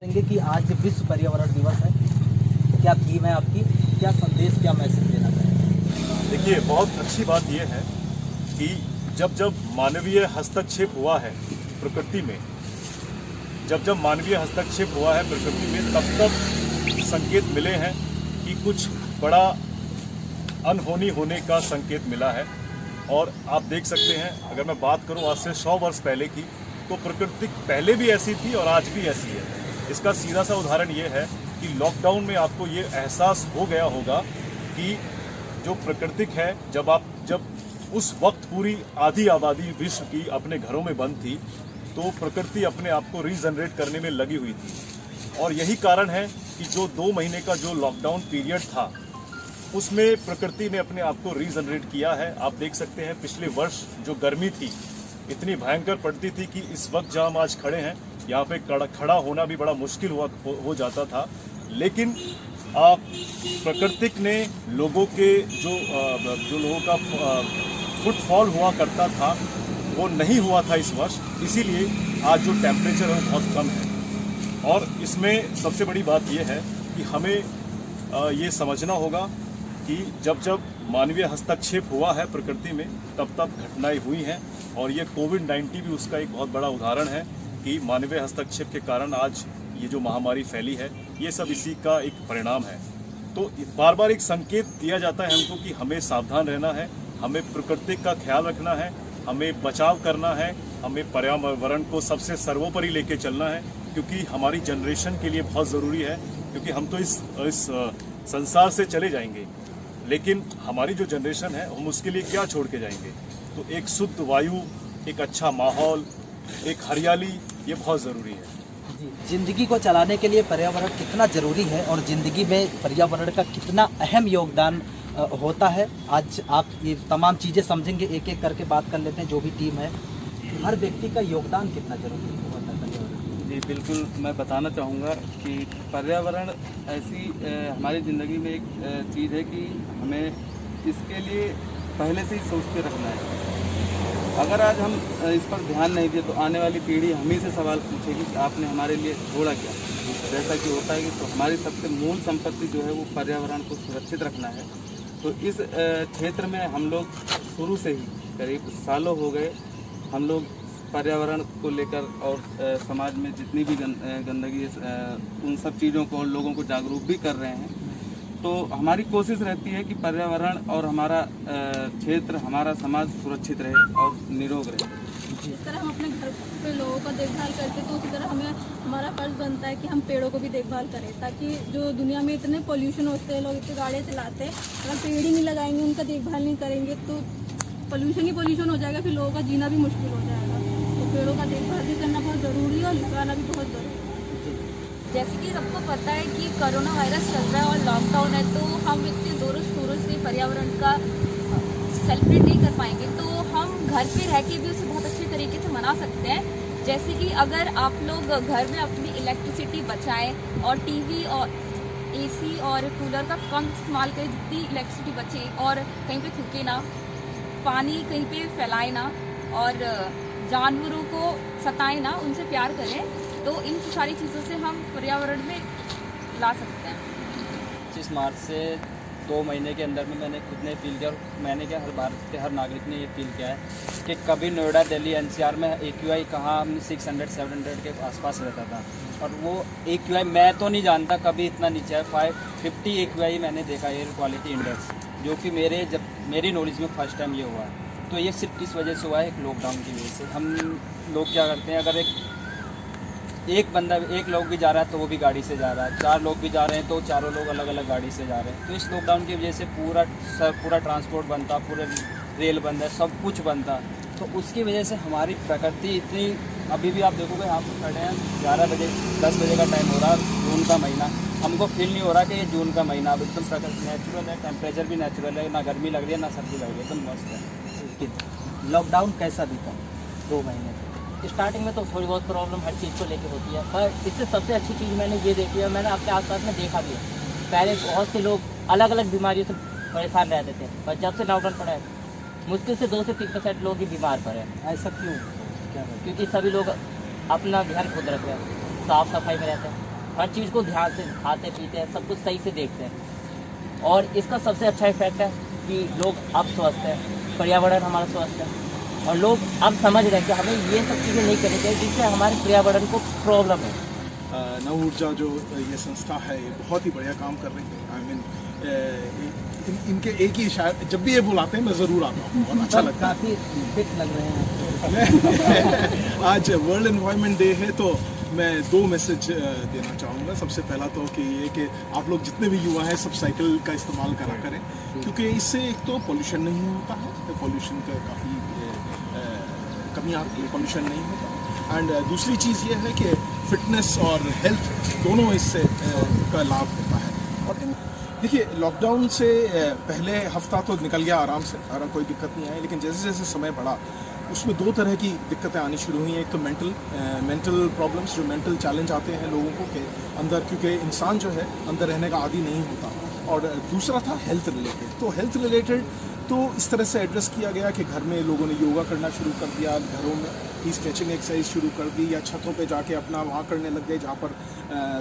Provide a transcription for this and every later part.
कहेंगे कि आज विश्व पर्यावरण दिवस है, क्या थीम है आपकी, क्या संदेश, क्या मैसेज देना चाहेंगे? देखिए, बहुत अच्छी बात यह है कि जब जब मानवीय हस्तक्षेप हुआ है प्रकृति में, जब मानवीय हस्तक्षेप हुआ है प्रकृति में, तब तब संकेत मिले हैं कि कुछ बड़ा अनहोनी होने का संकेत मिला है। और आप देख सकते हैं, अगर मैं बात करूं आज से 100 वर्ष पहले की, तो प्रकृति पहले भी ऐसी थी और आज भी ऐसी है। इसका सीधा सा उदाहरण ये है कि लॉकडाउन में आपको ये एहसास हो गया होगा कि जो प्राकृतिक है, जब उस वक्त पूरी आधी आबादी विश्व की अपने घरों में बंद थी, तो प्रकृति अपने आप को रीजनरेट करने में लगी हुई थी। और यही कारण है कि जो 2 महीने का जो लॉकडाउन पीरियड था, उसमें प्रकृति ने अपने आप को रीजनरेट किया है। आप देख सकते हैं, पिछले वर्ष जो गर्मी थी इतनी भयंकर पड़ती थी कि इस वक्त जहाँ हम आज खड़े हैं, यहाँ पे खड़ा होना भी बड़ा मुश्किल हो जाता था। लेकिन प्रकृतिक ने लोगों के जो लोगों का फुटफॉल हुआ करता था, वो नहीं हुआ था इस वर्ष, इसीलिए आज जो टेम्परेचर है वो बहुत कम है। और इसमें सबसे बड़ी बात यह है कि हमें ये समझना होगा कि जब मानवीय हस्तक्षेप हुआ है प्रकृति में, तब घटनाएं हुई हैं। और ये कोविड-19 भी उसका एक बहुत बड़ा उदाहरण है कि मानवीय हस्तक्षेप के कारण आज ये जो महामारी फैली है, ये सब इसी का एक परिणाम है। तो बार बार एक संकेत दिया जाता है हमको कि हमें सावधान रहना है, हमें प्रकृति का ख्याल रखना है, हमें बचाव करना है, हमें पर्यावरण को सबसे सर्वोपरि लेके चलना है, क्योंकि हमारी जनरेशन के लिए बहुत ज़रूरी है। क्योंकि हम तो इस संसार से चले जाएंगे, लेकिन हमारी जो जनरेशन है, हम उसके लिए क्या छोड़ के जाएंगे। तो एक शुद्ध वायु, एक अच्छा माहौल, एक हरियाली, ये बहुत ज़रूरी है। जिंदगी को चलाने के लिए पर्यावरण कितना जरूरी है और जिंदगी में पर्यावरण का कितना अहम योगदान होता है, आज आप ये तमाम चीज़ें समझेंगे। एक एक करके बात कर लेते हैं। जो भी टीम है, हर व्यक्ति का योगदान कितना जरूरी होता है पर्यावरण? जी बिल्कुल, मैं बताना चाहूँगा कि पर्यावरण ऐसी हमारी ज़िंदगी में एक चीज़ है कि हमें इसके लिए पहले से ही सोच के रखना है। अगर आज हम इस पर ध्यान नहीं दिए तो आने वाली पीढ़ी हम ही से सवाल पूछेगी कि आपने हमारे लिए छोड़ा क्या। जैसा कि होता है कि तो हमारी सबसे मूल संपत्ति जो है वो पर्यावरण को सुरक्षित रखना है। तो इस क्षेत्र में हम लोग शुरू से ही, करीब सालों हो गए, हम लोग पर्यावरण को लेकर और समाज में जितनी भी गंदगी है, उन सब चीज़ों को और लोगों को जागरूक भी कर रहे हैं। तो हमारी कोशिश रहती है कि पर्यावरण और हमारा क्षेत्र, हमारा समाज सुरक्षित रहे और निरोग रहे। जिस तरह हम अपने घर पे लोगों का देखभाल करते हैं, तो उसी तरह हमें हमारा फर्ज बनता है कि हम पेड़ों को भी देखभाल करें, ताकि जो दुनिया में इतने पोल्यूशन होते हैं, लोग इतनी गाड़ियाँ चलाते हैं, अगर पेड़ ही नहीं लगाएंगे, उनका देखभाल नहीं करेंगे, तो पोल्यूशन ही पोल्यूशन हो जाएगा, फिर लोगों का जीना भी मुश्किल हो जाएगा। तो पेड़ों का देखभाल भी करना बहुत ज़रूरी है और लगाना भी बहुत ज़रूरी है। जैसे कि सबको पता है कि कोरोना वायरस चल रहा है और लॉकडाउन है, तो हम इतने जोरों शोरों से पर्यावरण का सेलिब्रेट नहीं कर पाएंगे, तो हम घर पे रह के भी उसे बहुत अच्छे तरीके से मना सकते हैं। जैसे कि अगर आप लोग घर में अपनी इलेक्ट्रिसिटी बचाएं और टीवी और एसी और कूलर का कम इस्तेमाल करें, जितनी इलेक्ट्रिसिटी बचे, और कहीं पे थूके ना, पानी कहीं पे फैलाए ना, और जानवरों को सताएं ना, उनसे प्यार करें, तो इन सारी चीज़ों से हम पर्यावरण में ला सकते हैं। 25 मार्च से 2 महीने के अंदर में मैंने खुद ने फील किया, और मैंने क्या, हर भारत के हर नागरिक ने ये फील किया है कि कभी नोएडा, दिल्ली, एनसीआर में AQI कहाँ 600-700 के आसपास रहता था, और वो AQI मैं तो नहीं जानता कभी इतना नीचे है। 550 AQI मैंने देखा, एयर क्वालिटी इंडेक्स, जो कि मेरी नॉलेज में फर्स्ट टाइम ये हुआ है। तो ये सिर्फ किस वजह से हुआ है, एक लॉकडाउन की वजह से। हम लोग क्या करते हैं, अगर एक लोग भी जा रहा है तो वो भी गाड़ी से जा रहा है, 4 लोग भी जा रहे हैं तो चारों लोग अलग अलग गाड़ी से जा रहे हैं। तो इस लॉकडाउन की वजह से पूरा ट्रांसपोर्ट बंद था, पूरा रेल बंद है, सब कुछ बंद था। तो उसकी वजह से हमारी प्रकृति इतनी, अभी भी आप देखोगे आप खड़े हैं 11 बजे, 10 बजे का टाइम हो रहा है, जून का महीना, हमको फील नहीं हो रहा कि ये जून का महीना, अब एकदम प्रकृति नेचुरल है, टेम्परेचर भी नेचुरल है, ना गर्मी लग रही है ना सर्दी लग रही है, एकदम मस्त है। लॉकडाउन कैसा बीता 2 महीने? स्टार्टिंग में तो थोड़ी बहुत प्रॉब्लम हर चीज़ को लेकर होती है, पर इससे सबसे अच्छी चीज़ मैंने ये देखी है, मैंने अपने आसपास में देखा भी है। पहले बहुत से लोग अलग अलग बीमारियों से परेशान रहते थे, पर जब से लॉकडाउन पड़ा है, मुश्किल से 2 से 3% लोग ही बीमार पड़े हैं। ऐसा क्यों? क्या? क्योंकि सभी लोग अपना ध्यान खुद रख रहे हैं, साफ सफाई में रहते हैं। हर चीज़ को ध्यान से खाते पीते हैं, सब कुछ सही से देखते हैं। और इसका सबसे अच्छा इफेक्ट है कि लोग अब स्वस्थ हैं, पर्यावरण हमारा स्वस्थ है, और लोग अब समझ रहे हैं कि हमें ये सब चीज़ें नहीं करनी चाहिए जिससे हमारे पर्यावरण को प्रॉब्लम है। नव ऊर्जा जो ये संस्था है ये बहुत ही बढ़िया काम कर रही है। आई मीन इनके एक ही शायद जब भी ये बुलाते हैं मैं ज़रूर आता हूँ और अच्छा लगता है। काफ़ी फिट लग रहे हैं। आज वर्ल्ड एनवायरनमेंट डे है तो मैं 2 मैसेज देना चाहूँगा। सबसे पहला तो कि ये कि आप लोग जितने भी युवा हैं सब साइकिल का इस्तेमाल करा करें, क्योंकि इससे एक तो पोल्यूशन नहीं होता है, तो पोल्यूशन का काफ़ी कमी आती है, पोल्यूशन नहीं होता। एंड दूसरी चीज़ ये है कि फिटनेस और हेल्थ दोनों इससे का लाभ होता है। और देखिए लॉकडाउन से पहले हफ्ता तो निकल गया आराम से, कोई दिक्कत नहीं आई, लेकिन जैसे जैसे समय बढ़ा उसमें 2 तरह की दिक्कतें आनी शुरू हुई हैं। एक तो मेंटल प्रॉब्लम्स, जो मेंटल चैलेंज आते हैं लोगों को के अंदर, क्योंकि इंसान जो है अंदर रहने का आदी नहीं होता। और दूसरा था हेल्थ रिलेटेड। तो हेल्थ रिलेटेड तो इस तरह से एड्रेस किया गया कि घर में लोगों ने योगा करना शुरू कर दिया, घरों में ही स्ट्रेचिंग एक्सरसाइज शुरू कर दी, या छतों पे जाके अपना वहाँ करने लग गए जहाँ पर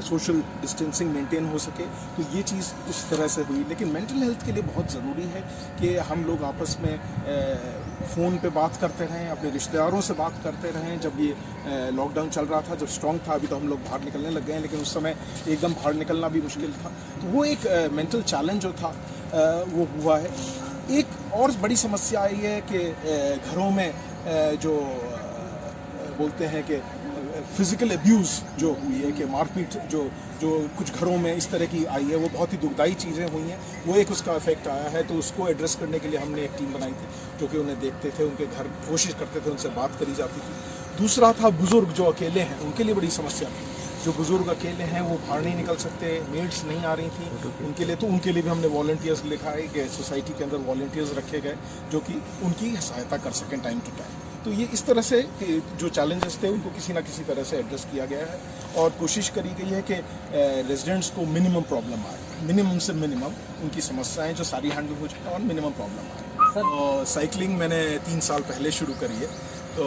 सोशल डिस्टेंसिंग मेंटेन हो सके। तो ये चीज़ उस तरह से हुई। लेकिन मेंटल हेल्थ के लिए बहुत ज़रूरी है कि हम लोग आपस में फ़ोन पे बात करते रहें, अपने रिश्तेदारों से बात करते रहें। जब ये लॉकडाउन चल रहा था, जब स्ट्रॉन्ग था, अभी तो हम लोग बाहर निकलने लग गए हैं, लेकिन उस समय एकदम बाहर निकलना भी मुश्किल था। तो वो एक मेंटल चैलेंज जो था वो हुआ है। एक और बड़ी समस्या आई है कि घरों में जो बोलते हैं कि फिज़िकल अब्यूज़ जो हुई है, कि मारपीट जो कुछ घरों में इस तरह की आई है, वो बहुत ही दुखदाई चीज़ें हुई हैं। वो एक उसका इफेक्ट आया है। तो उसको एड्रेस करने के लिए हमने एक टीम बनाई थी जो कि उन्हें देखते थे, उनके घर कोशिश करते थे, उनसे बात करी जाती थी। दूसरा था बुज़ुर्ग जो अकेले हैं, उनके लिए बड़ी समस्या थी। जो बुज़ुर्ग अकेले हैं वो बाहर नहीं निकल सकते, मेड्स नहीं आ रही थी उनके लिए, तो उनके लिए भी हमने वॉलंटियर्स लिखा है कि सोसाइटी के अंदर वॉलंटियर्स रखे गए जो कि उनकी सहायता कर सकें टाइम टू टाइम। तो ये इस तरह से जो चैलेंजेस थे उनको किसी ना किसी तरह से एड्रेस किया गया है, और कोशिश करी गई है कि रेजिडेंट्स को मिनिमम प्रॉब्लम आए, मिनिमम से मिनिमम उनकी समस्याएं जो सारी हैंडल हो जाए और मिनिमम प्रॉब्लम आए। और साइकिलिंग मैंने 3 साल पहले शुरू करी है। तो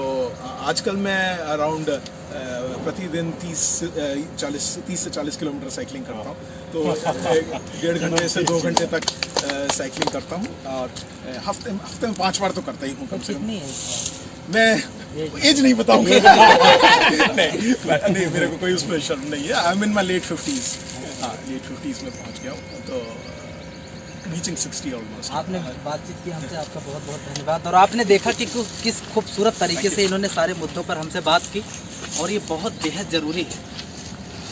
आजकल मैं अराउंड प्रतिदिन 30 से 40 किलोमीटर साइकिलिंग करता हूँ। तो 1.5 घंटे से 2 घंटे तक साइकिलिंग करता हूँ, और हफ्ते में 5 बार तो करता ही हूँ कम से कम। मैं एज नहीं बताऊंगा। नहीं, मेरे को कोई उसमें शर्म नहीं है। I am in my late 50s। हाँ, लेट 50s में पहुँच गया हूँ, तो रीचिंग 60 ऑलमोस्ट। आपने बातचीत की हमसे, आपका बहुत बहुत धन्यवाद। और आपने देखा कि किस खूबसूरत तरीके से इन्होंने सारे मुद्दों पर हमसे बात की, और ये बहुत बेहद ज़रूरी है।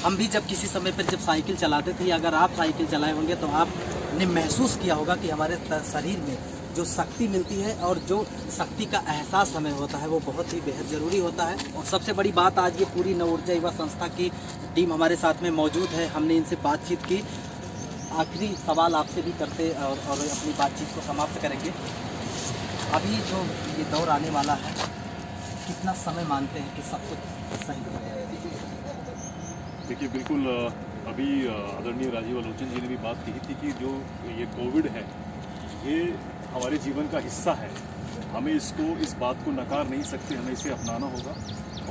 हम भी जब किसी समय पर जब साइकिल चलाते थे, अगर आप साइकिल चलाए होंगे तो आपने महसूस किया होगा कि हमारे शरीर में जो शक्ति मिलती है और जो शक्ति का एहसास हमें होता है वो बहुत ही बेहद ज़रूरी होता है। और सबसे बड़ी बात, आज ये पूरी नव ऊर्जा युवा संस्था की टीम हमारे साथ में मौजूद है। हमने इनसे बातचीत की। आखिरी सवाल आपसे भी करते और अपनी बातचीत को समाप्त करेंगे। अभी जो ये दौर आने वाला है, कितना समय मानते हैं कि सब कुछ सही हो जाएगा? देखिए, बिल्कुल अभी आदरणीय राजीव आलोचन जी ने भी बात की थी कि जो ये कोविड है ये हमारे जीवन का हिस्सा है। हमें इस बात को नकार नहीं सकते, हमें इसे अपनाना होगा।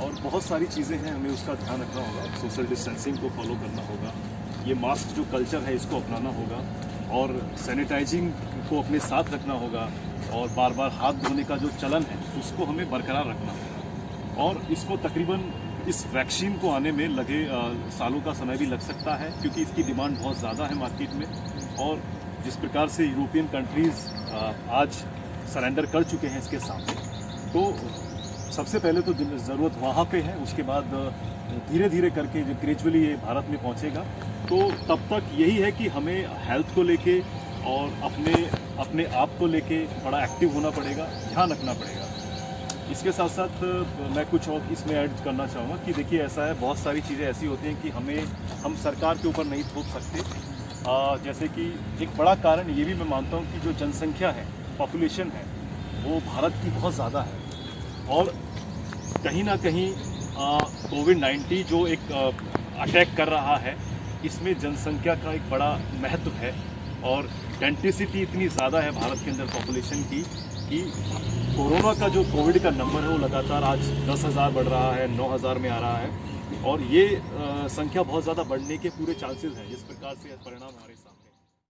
और बहुत सारी चीज़ें हैं, हमें उसका ध्यान रखना होगा। सोशल डिस्टेंसिंग को फॉलो करना होगा, ये मास्क जो कल्चर है इसको अपनाना होगा, और सैनिटाइजिंग को अपने साथ रखना होगा, और बार बार हाथ धोने का जो चलन है उसको हमें बरकरार रखना होगा। और इसको तकरीबन इस वैक्सीन को आने में लगे सालों का समय भी लग सकता है, क्योंकि इसकी डिमांड बहुत ज़्यादा है मार्केट में। और जिस प्रकार से यूरोपियन कंट्रीज़ आज सरेंडर कर चुके हैं इसके सामने, तो सबसे पहले तो ज़रूरत वहाँ पे है। उसके बाद धीरे धीरे करके जब ग्रेजुअली ये भारत में पहुँचेगा, तो तब तक यही है कि हमें हेल्थ को लेके और अपने आप को लेके बड़ा एक्टिव होना पड़ेगा, ध्यान रखना पड़ेगा। इसके साथ साथ मैं कुछ और इसमें ऐड करना चाहूँगा कि देखिए, ऐसा है, बहुत सारी चीज़ें ऐसी होती हैं कि हम सरकार के ऊपर नहीं थोप सकते। जैसे कि एक बड़ा कारण ये भी मैं मानता हूँ कि जो जनसंख्या है, पॉपुलेशन है, वो भारत की बहुत ज़्यादा है, और कहीं ना कहीं कोविड-19 जो एक अटैक कर रहा है, इसमें जनसंख्या का एक बड़ा महत्व है। और डेंसिटी इतनी ज़्यादा है भारत के अंदर पॉपुलेशन की कि कोरोना का जो कोविड का नंबर है वो लगातार आज 10,000 बढ़ रहा है, 9,000 में आ रहा है। और ये संख्या बहुत ज़्यादा बढ़ने के पूरे चांसेस हैं जिस प्रकार से परिणाम हमारे सामने